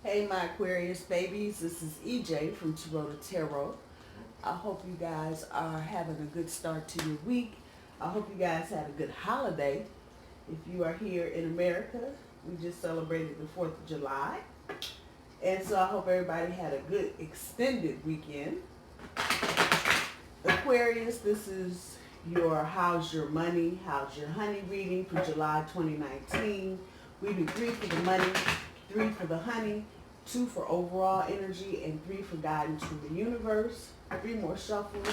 Hey, my Aquarius babies, this is EJ from Taurota Tarot. I hope you guys are having a good start to your week. I hope you guys had a good holiday. If you are here in America, we just celebrated the 4th of July. And so I hope everybody had a good extended weekend. Aquarius, this is your How's Your Money, How's Your Honey reading for July 2019. We do 3 for the money, 3 for the honey, 2 for overall energy, and 3 for guidance from the universe. 3 more shuffles.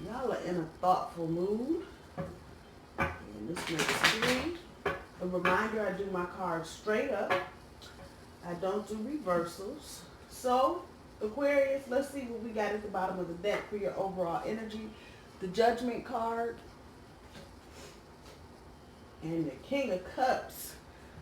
Y'all are in a thoughtful mood. And this makes 3. A reminder, I do my cards straight up. I don't do reversals. So, Aquarius, let's see what we got at the bottom of the deck for your overall energy. The Judgment card and the King of Cups.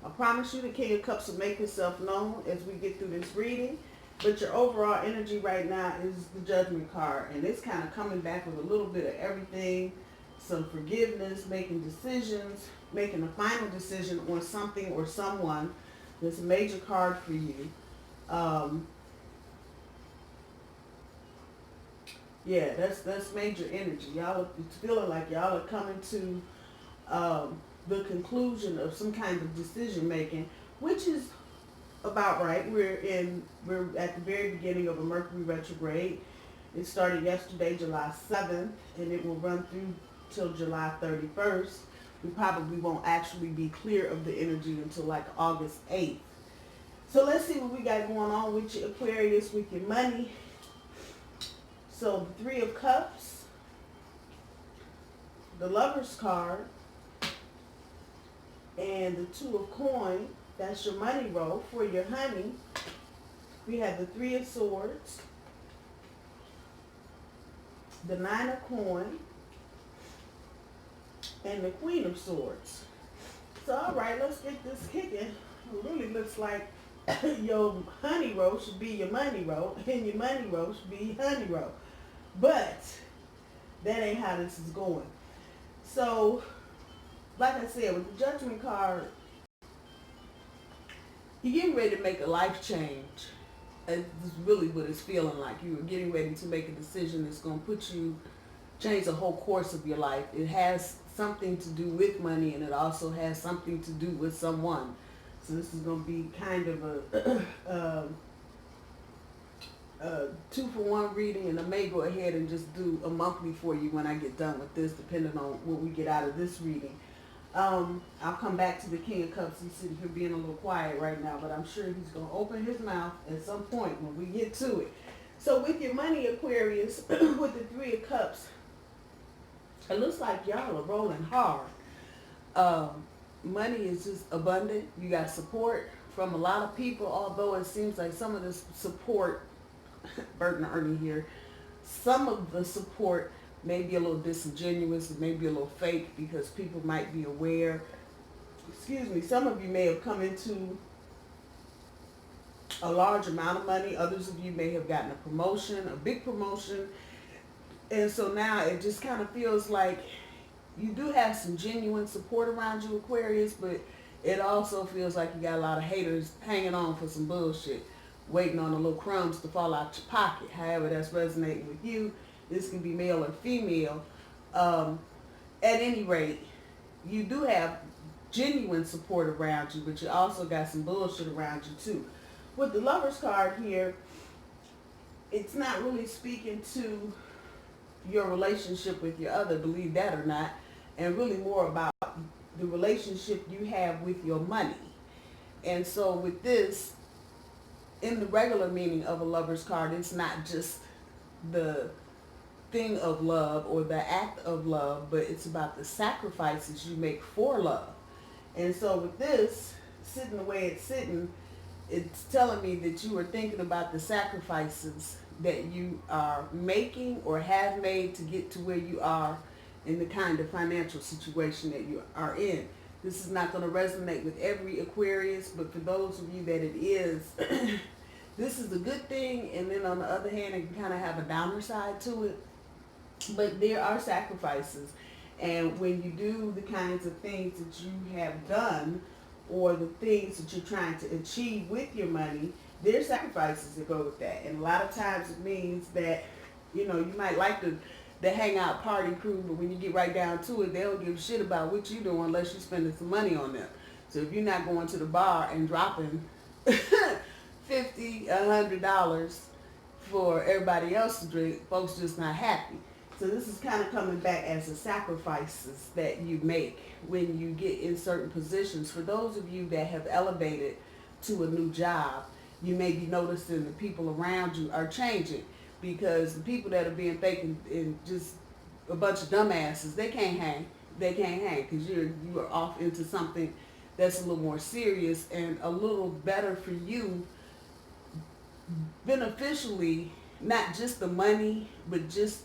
I promise you the King of Cups will make itself known as we get through this reading. But your overall energy right now is the Judgment card. And it's kind of coming back with a little bit of everything. Some forgiveness, making decisions, making a final decision on something or someone. This major card for you. Yeah, that's major energy. Y'all, it's feeling like y'all are coming to the conclusion of some kind of decision making, which is about right. We're at the very beginning of a Mercury retrograde. It started yesterday, July 7th, and it will run through till July 31st. We probably won't actually be clear of the energy until like August 8th. So let's see what we got going on with your Aquarius, with your money. So the 3 of Cups, the Lover's card, and the 2 of Coins. That's your money roll. For your honey, we have the 3 of Swords, the 9 of Coins, and the Queen of Swords. So, all right, let's get this kicking. It really looks like your honey roll should be your money roll, and your money roll should be your honey roll. But that ain't how this is going. So, like I said, with the Judgment card, you're getting ready to make a life change. It's really what it's feeling like. You are getting ready to make a decision that's going to change the whole course of your life. It has something to do with money, and it also has something to do with someone. So this is going to be kind of a 2-for-1 reading, and I may go ahead and just do a monthly for you when I get done with this, depending on what we get out of this reading. I'll come back to the King of Cups. He's sitting here being a little quiet right now, but I'm sure he's going to open his mouth at some point when we get to it. So with your money, Aquarius, with the 3 of Cups, it looks like y'all are rolling hard. Money is just abundant. You got support from a lot of people, although it seems like some of this support, Bert and Ernie here, some of the support may be a little disingenuous, it may be a little fake because people might be aware. Excuse me, some of you may have come into a large amount of money. Others of you may have gotten a promotion, a big promotion. And so now it just kind of feels like you do have some genuine support around you, Aquarius, but it also feels like you got a lot of haters hanging on for some bullshit, waiting on the little crumbs to fall out your pocket. However that's resonating with you. This can be male or female. At any rate, you do have genuine support around you, but you also got some bullshit around you too. With the Lover's card here, it's not really speaking to your relationship with your other, believe that or not, and really more about the relationship you have with your money. And so with this, in the regular meaning of a Lover's card, it's not just the thing of love or the act of love, but it's about the sacrifices you make for love. And so with this, sitting the way it's sitting, it's telling me that you are thinking about the sacrifices that you are making or have made to get to where you are in the kind of financial situation that you are in. This is not going to resonate with every Aquarius, but for those of you that it is, this is a good thing. And then on the other hand, it can kind of have a downer side to it. But there are sacrifices. And when you do the kinds of things that you have done, or the things that you're trying to achieve with your money, there's sacrifices that go with that. And a lot of times it means that, you know, you might like the hangout party crew, but when you get right down to it, they don't give a shit about what you do unless you're spending some money on them. So if you're not going to the bar and dropping $50, $100 for everybody else to drink, folks just not happy. So this is kind of coming back as the sacrifices that you make when you get in certain positions. For those of you that have elevated to a new job, you may be noticing the people around you are changing, because the people that are being fake and just a bunch of dumbasses, they can't hang. They can't hang because you are off into something that's a little more serious and a little better for you beneficially, not just the money, but just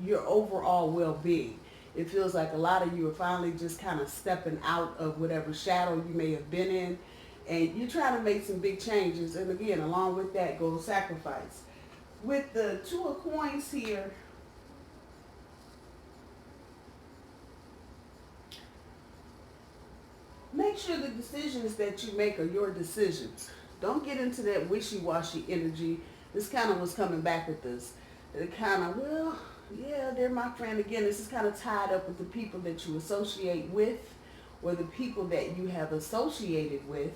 your overall well-being. It feels like a lot of you are finally just kind of stepping out of whatever shadow you may have been in, and you're trying to make some big changes. And again, along with that goes sacrifice. With the Two of Coins here, make sure the decisions that you make are your decisions. Don't get into that wishy-washy energy. This kind of was coming back with this. It kind of, well, yeah, they're my friend. Again, this is kind of tied up with the people that you associate with, or the people that you have associated with.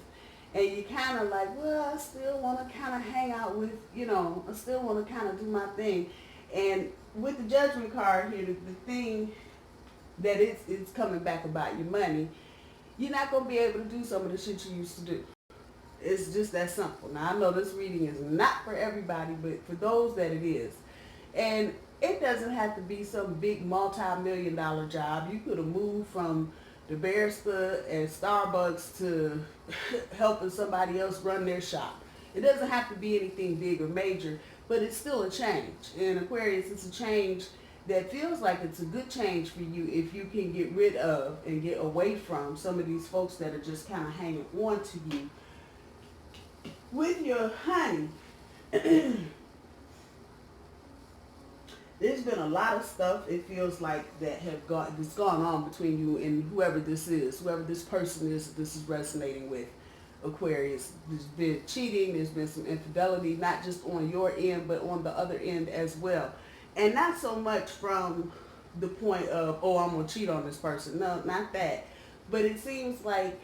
And you kind of like, well, I still want to kind of hang out with, you know, I still want to kind of do my thing. And with the Judgment card here, the thing that it's coming back about your money, you're not going to be able to do some of the shit you used to do. It's just that simple. Now, I know this reading is not for everybody, but for those that it is. And it doesn't have to be some big multi-million-dollar job. You could have moved from the barista at Starbucks to helping somebody else run their shop. It doesn't have to be anything big or major, but it's still a change. In Aquarius, it's a change that feels like it's a good change for you if you can get rid of and get away from some of these folks that are just kind of hanging on to you. With your honey, there's been a lot of stuff, it feels like, that's gone on between you and whoever this is, whoever this person is that this is resonating with, Aquarius. There's been cheating, there's been some infidelity, not just on your end, but on the other end as well. And not so much from the point of, oh, I'm going to cheat on this person. No, not that. But it seems like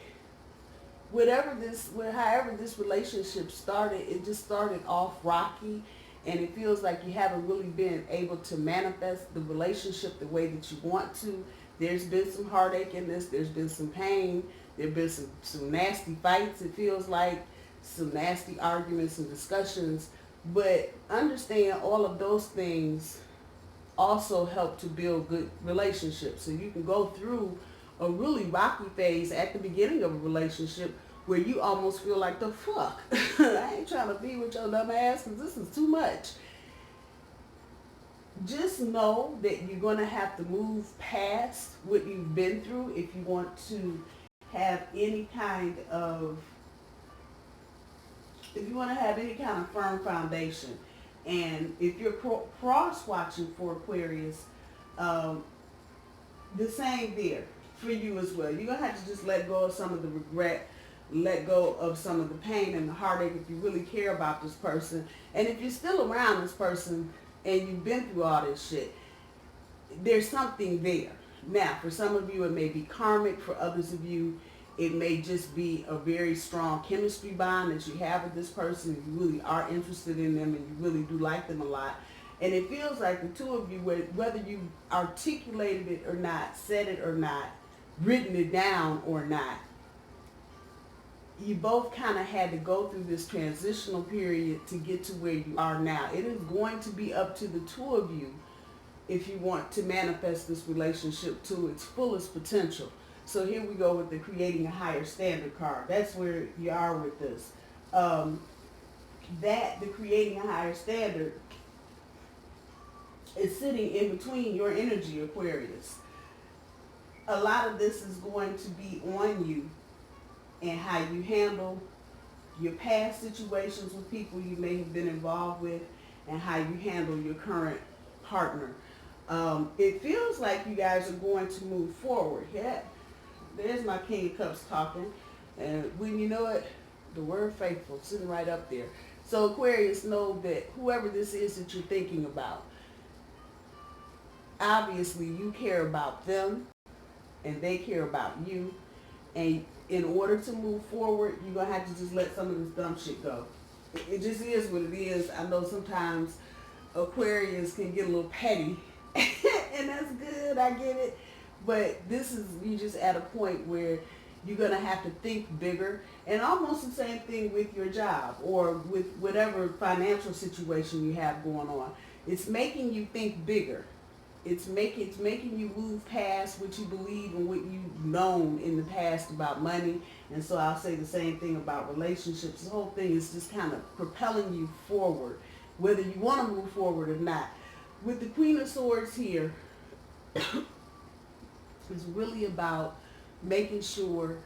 however this relationship started, it just started off rocky. And it feels like you haven't really been able to manifest the relationship the way that you want to. There's been some heartache in this. There's been some pain. There have been some nasty fights. It feels like some nasty arguments and discussions. But understand all of those things also help to build good relationships. So you can go through a really rocky phase at the beginning of a relationship where you almost feel like, the fuck, I ain't trying to be with your dumb ass because this is too much. Just know that you're going to have to move past what you've been through if you want to have any kind of firm foundation. And if you're cross-watching for Aquarius, the same there for you as well. You're going to have to just let go of some of the regret, let go of some of the pain and the heartache if you really care about this person. And if you're still around this person and you've been through all this shit, there's something there. Now, for some of you, it may be karmic. For others of you, it may just be a very strong chemistry bond that you have with this person. And you really are interested in them and you really do like them a lot. And it feels like the two of you, whether you articulated it or not, said it or not, written it down or not, you both kind of had to go through this transitional period to get to where you are now. It is going to be up to the two of you if you want to manifest this relationship to its fullest potential. So here we go with the creating a higher standard card. That's where you are with this. The creating a higher standard is sitting in between your energy, Aquarius. A lot of this is going to be on you and how you handle your past situations with people you may have been involved with and how you handle your current partner. It feels like you guys are going to move forward. Yeah, there's my King of Cups talking. And when you know it, the word faithful sitting right up there. So Aquarius, know that whoever this is that you're thinking about, obviously you care about them and they care about you. And in order to move forward, you're going to have to just let some of this dumb shit go. It just is what it is. I know sometimes Aquarius can get a little petty, and that's good. I get it. But this is, you just at a point where you're going to have to think bigger. And almost the same thing with your job or with whatever financial situation you have going on. It's making you think bigger. It's making you move past what you believe and what you've known in the past about money. And so I'll say the same thing about relationships. The whole thing is just kind of propelling you forward, whether you want to move forward or not. With the Queen of Swords here, it's really about making sure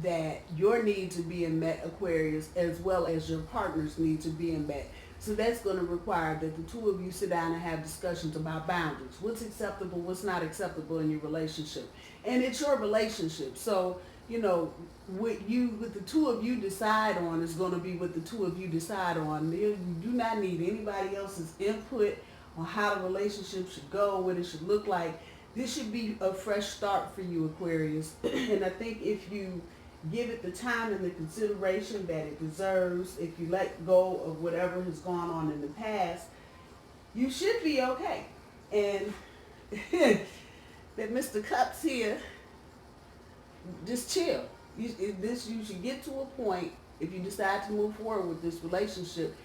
that your needs are being met, Aquarius, as well as your partner's needs are being met. So that's going to require that the two of you sit down and have discussions about boundaries. What's acceptable, what's not acceptable in your relationship. And it's your relationship. So, you know, what the two of you decide on is going to be what the two of you decide on. You do not need anybody else's input on how the relationship should go, what it should look like. This should be a fresh start for you, Aquarius. And I think if you give it the time and the consideration that it deserves, if you let go of whatever has gone on in the past, you should be okay. And that Mr. Cups here, just chill. You should get to a point, if you decide to move forward with this relationship,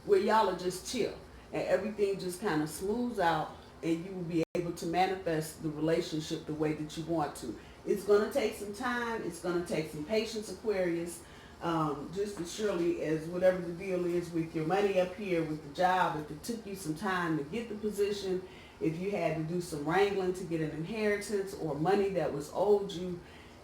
where y'all are just chill and everything just kind of smooths out, and you will be able to manifest the relationship the way that you want to. It's going to take some time. It's going to take some patience, Aquarius. Just as surely as whatever the deal is with your money up here, with the job, if it took you some time to get the position, if you had to do some wrangling to get an inheritance or money that was owed you,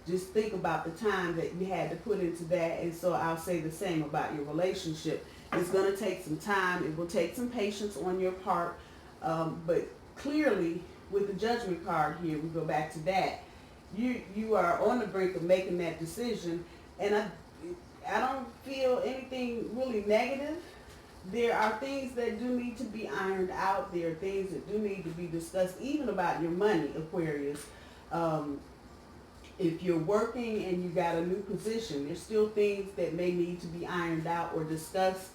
just think about the time that you had to put into that. And so I'll say the same about your relationship. It's going to take some time. It will take some patience on your part. But clearly, with the Judgment card here, we go back to that. You are on the brink of making that decision, and I don't feel anything really negative. There are things that do need to be ironed out. There are things that do need to be discussed, even about your money, Aquarius. If you're working and you got a new position, there's still things that may need to be ironed out or discussed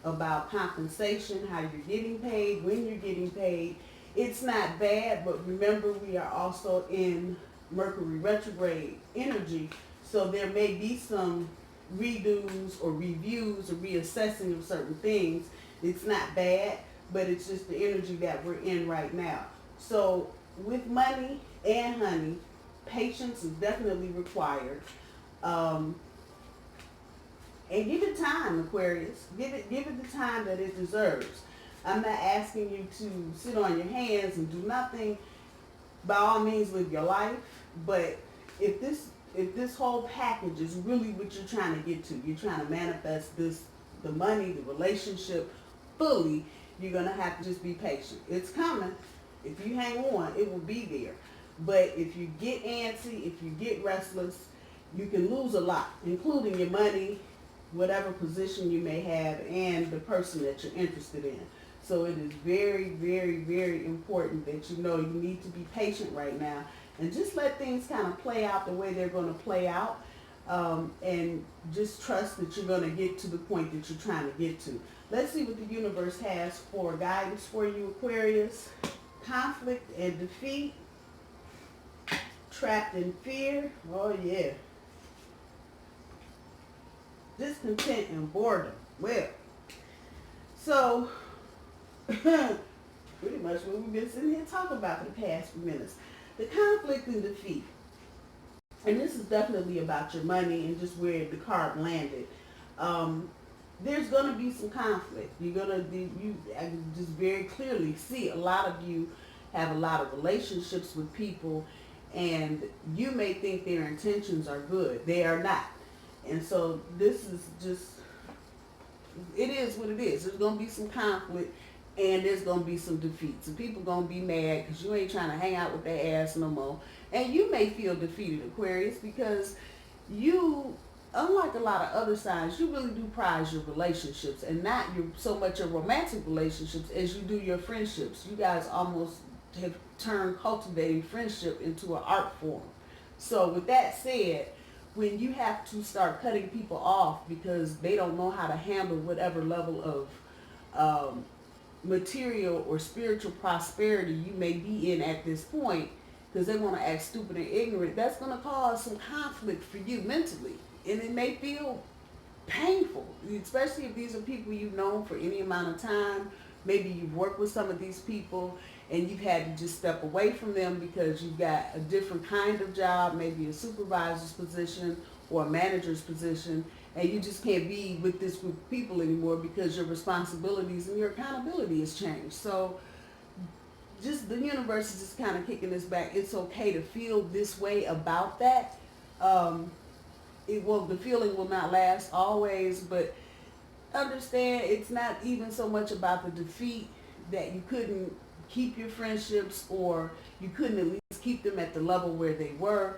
about compensation, how you're getting paid, when you're getting paid. It's not bad, but remember, we are also in Mercury retrograde energy, so there may be some redos or reviews or reassessing of certain things. It's not bad, but it's just the energy that we're in right now. So with money and honey, patience is definitely required. And give it time, Aquarius. Give it the time that it deserves. I'm not asking you to sit on your hands and do nothing. By all means, live your life. But if this whole package is really what you're trying to get to, you're trying to manifest the money, the relationship fully, you're going to have to just be patient. It's coming. If you hang on, it will be there. But if you get antsy, if you get restless, you can lose a lot, including your money, whatever position you may have, and the person that you're interested in. So it is very, very, very important that you know you need to be patient right now and just let things kind of play out the way they're going to play out, and just trust that you're going to get to the point that you're trying to get to. Let's see what the universe has for guidance for you, Aquarius. Conflict and defeat. Trapped in fear. Oh, yeah. Discontent and boredom. Well, so pretty much what we've been sitting here talking about for the past few minutes. The conflict and defeat. And this is definitely about your money and just where the card landed. There's going to be some conflict. I can just very clearly see a lot of you have a lot of relationships with people, and you may think their intentions are good. They are not. And so this is just, it is what it is. There's going to be some conflict. and there's going to be some defeats. And people going to be mad because you ain't trying to hang out with their ass no more. And you may feel defeated, Aquarius, because you, unlike a lot of other signs, you really do prize your relationships, and not your so much your romantic relationships as you do your friendships. You guys almost have turned cultivating friendship into an art form. So with that said, when you have to start cutting people off because they don't know how to handle whatever level of material or spiritual prosperity you may be in at this point, because they want to act stupid and ignorant, that's going to cause some conflict for you mentally. And it may feel painful, especially if these are people you've known for any amount of time. Maybe you've worked with some of these people and you've had to just step away from them because you've got a different kind of job, maybe a supervisor's position or a manager's position, and you just can't be with this group of people anymore because your responsibilities and your accountability has changed. So just the universe is just kind of kicking this back. It's okay to feel this way about that. The feeling will not last always, but understand it's not even so much about the defeat that you couldn't keep your friendships or you couldn't at least keep them at the level where they were.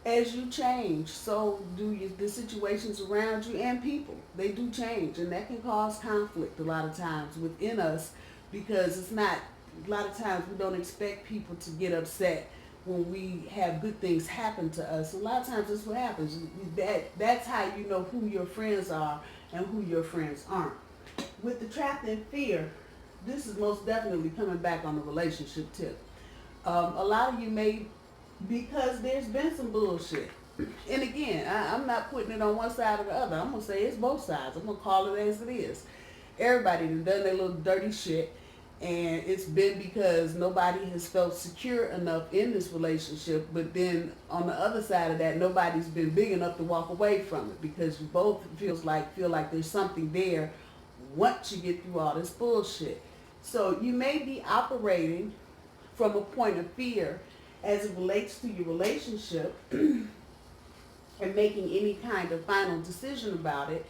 As you change, so do the situations around you and people. They do change, and that can cause conflict a lot of times within us, because it's not, a lot of times we don't expect people to get upset when we have good things happen to us. A lot of times that's what happens. That's how you know who your friends are and who your friends aren't. With the trapped in fear, this is most definitely coming back on the relationship tip. A lot of you may, because there's been some bullshit. And again, I'm not putting it on one side or the other. I'm going to say it's both sides. I'm going to call it as it is. Everybody has done their little dirty shit. And it's been because nobody has felt secure enough in this relationship. But then on the other side of that, nobody's been big enough to walk away from it, because you both feel like there's something there once you get through all this bullshit. So you may be operating from a point of fear as it relates to your relationship and making any kind of final decision about it.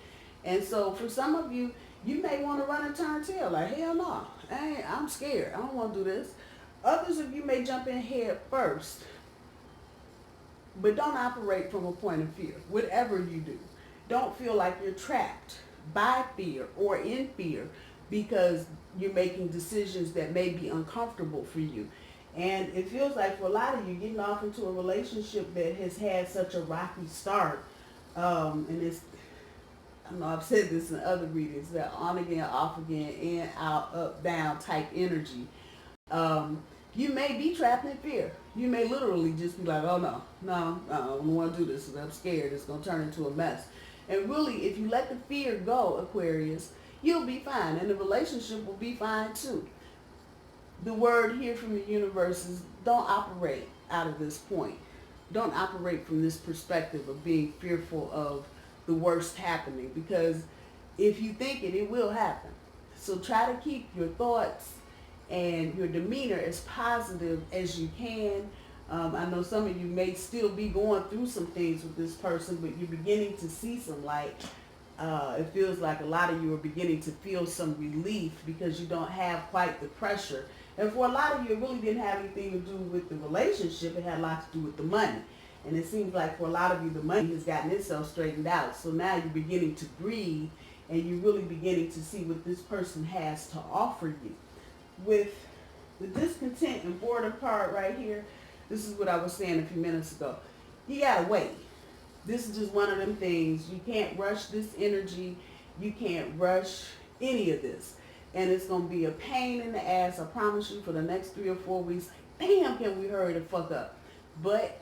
And so for some of you, you may want to run and turn tail, like, hell no, I'm scared, I don't want to do this. Others of you may jump in head first, but don't operate from a point of fear. Whatever you do, don't feel like you're trapped by fear or in fear because you're making decisions that may be uncomfortable for you. And it feels like for a lot of you, getting off into a relationship that has had such a rocky start, and it's, I know I've said this in other readings, that on again, off again, in, out, up, down type energy. You may be trapped in fear. You may literally just be like, oh no, I don't want to do this because I'm scared. It's going to turn into a mess. And really, if you let the fear go, Aquarius, you'll be fine. And the relationship will be fine too. The word here from the universe is don't operate out of this point. Don't operate from this perspective of being fearful of the worst happening, because if you think it, it will happen. So try to keep your thoughts and your demeanor as positive as you can. I know some of you may still be going through some things with this person, but you're beginning to see some light. It feels like a lot of you are beginning to feel some relief because you don't have quite the pressure. And for a lot of you, it really didn't have anything to do with the relationship. It had a lot to do with the money. And it seems like for a lot of you, the money has gotten itself straightened out. So now you're beginning to breathe, and you're really beginning to see what this person has to offer you. With the discontent and boredom part right here, this is what I was saying a few minutes ago. You gotta wait. This is just one of them things. You can't rush this energy. You can't rush any of this. And it's going to be a pain in the ass, I promise you, for the next 3 or 4 weeks. Damn, can we hurry the fuck up? But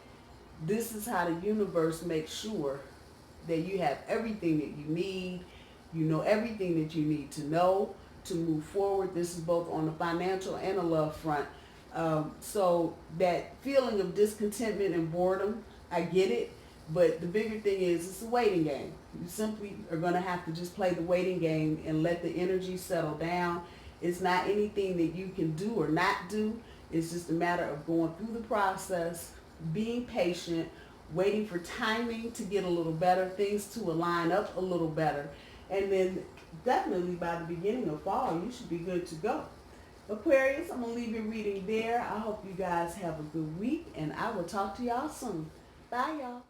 this is how the universe makes sure that you have everything that you need. You know everything that you need to know to move forward. This is both on the financial and the love front. So that feeling of discontentment and boredom, I get it. But the bigger thing is it's a waiting game. You simply are going to have to just play the waiting game and let the energy settle down. It's not anything that you can do or not do. It's just a matter of going through the process, being patient, waiting for timing to get a little better, things to align up a little better. And then definitely by the beginning of fall, you should be good to go. Aquarius, I'm going to leave your reading there. I hope you guys have a good week, and I will talk to y'all soon. Bye, y'all.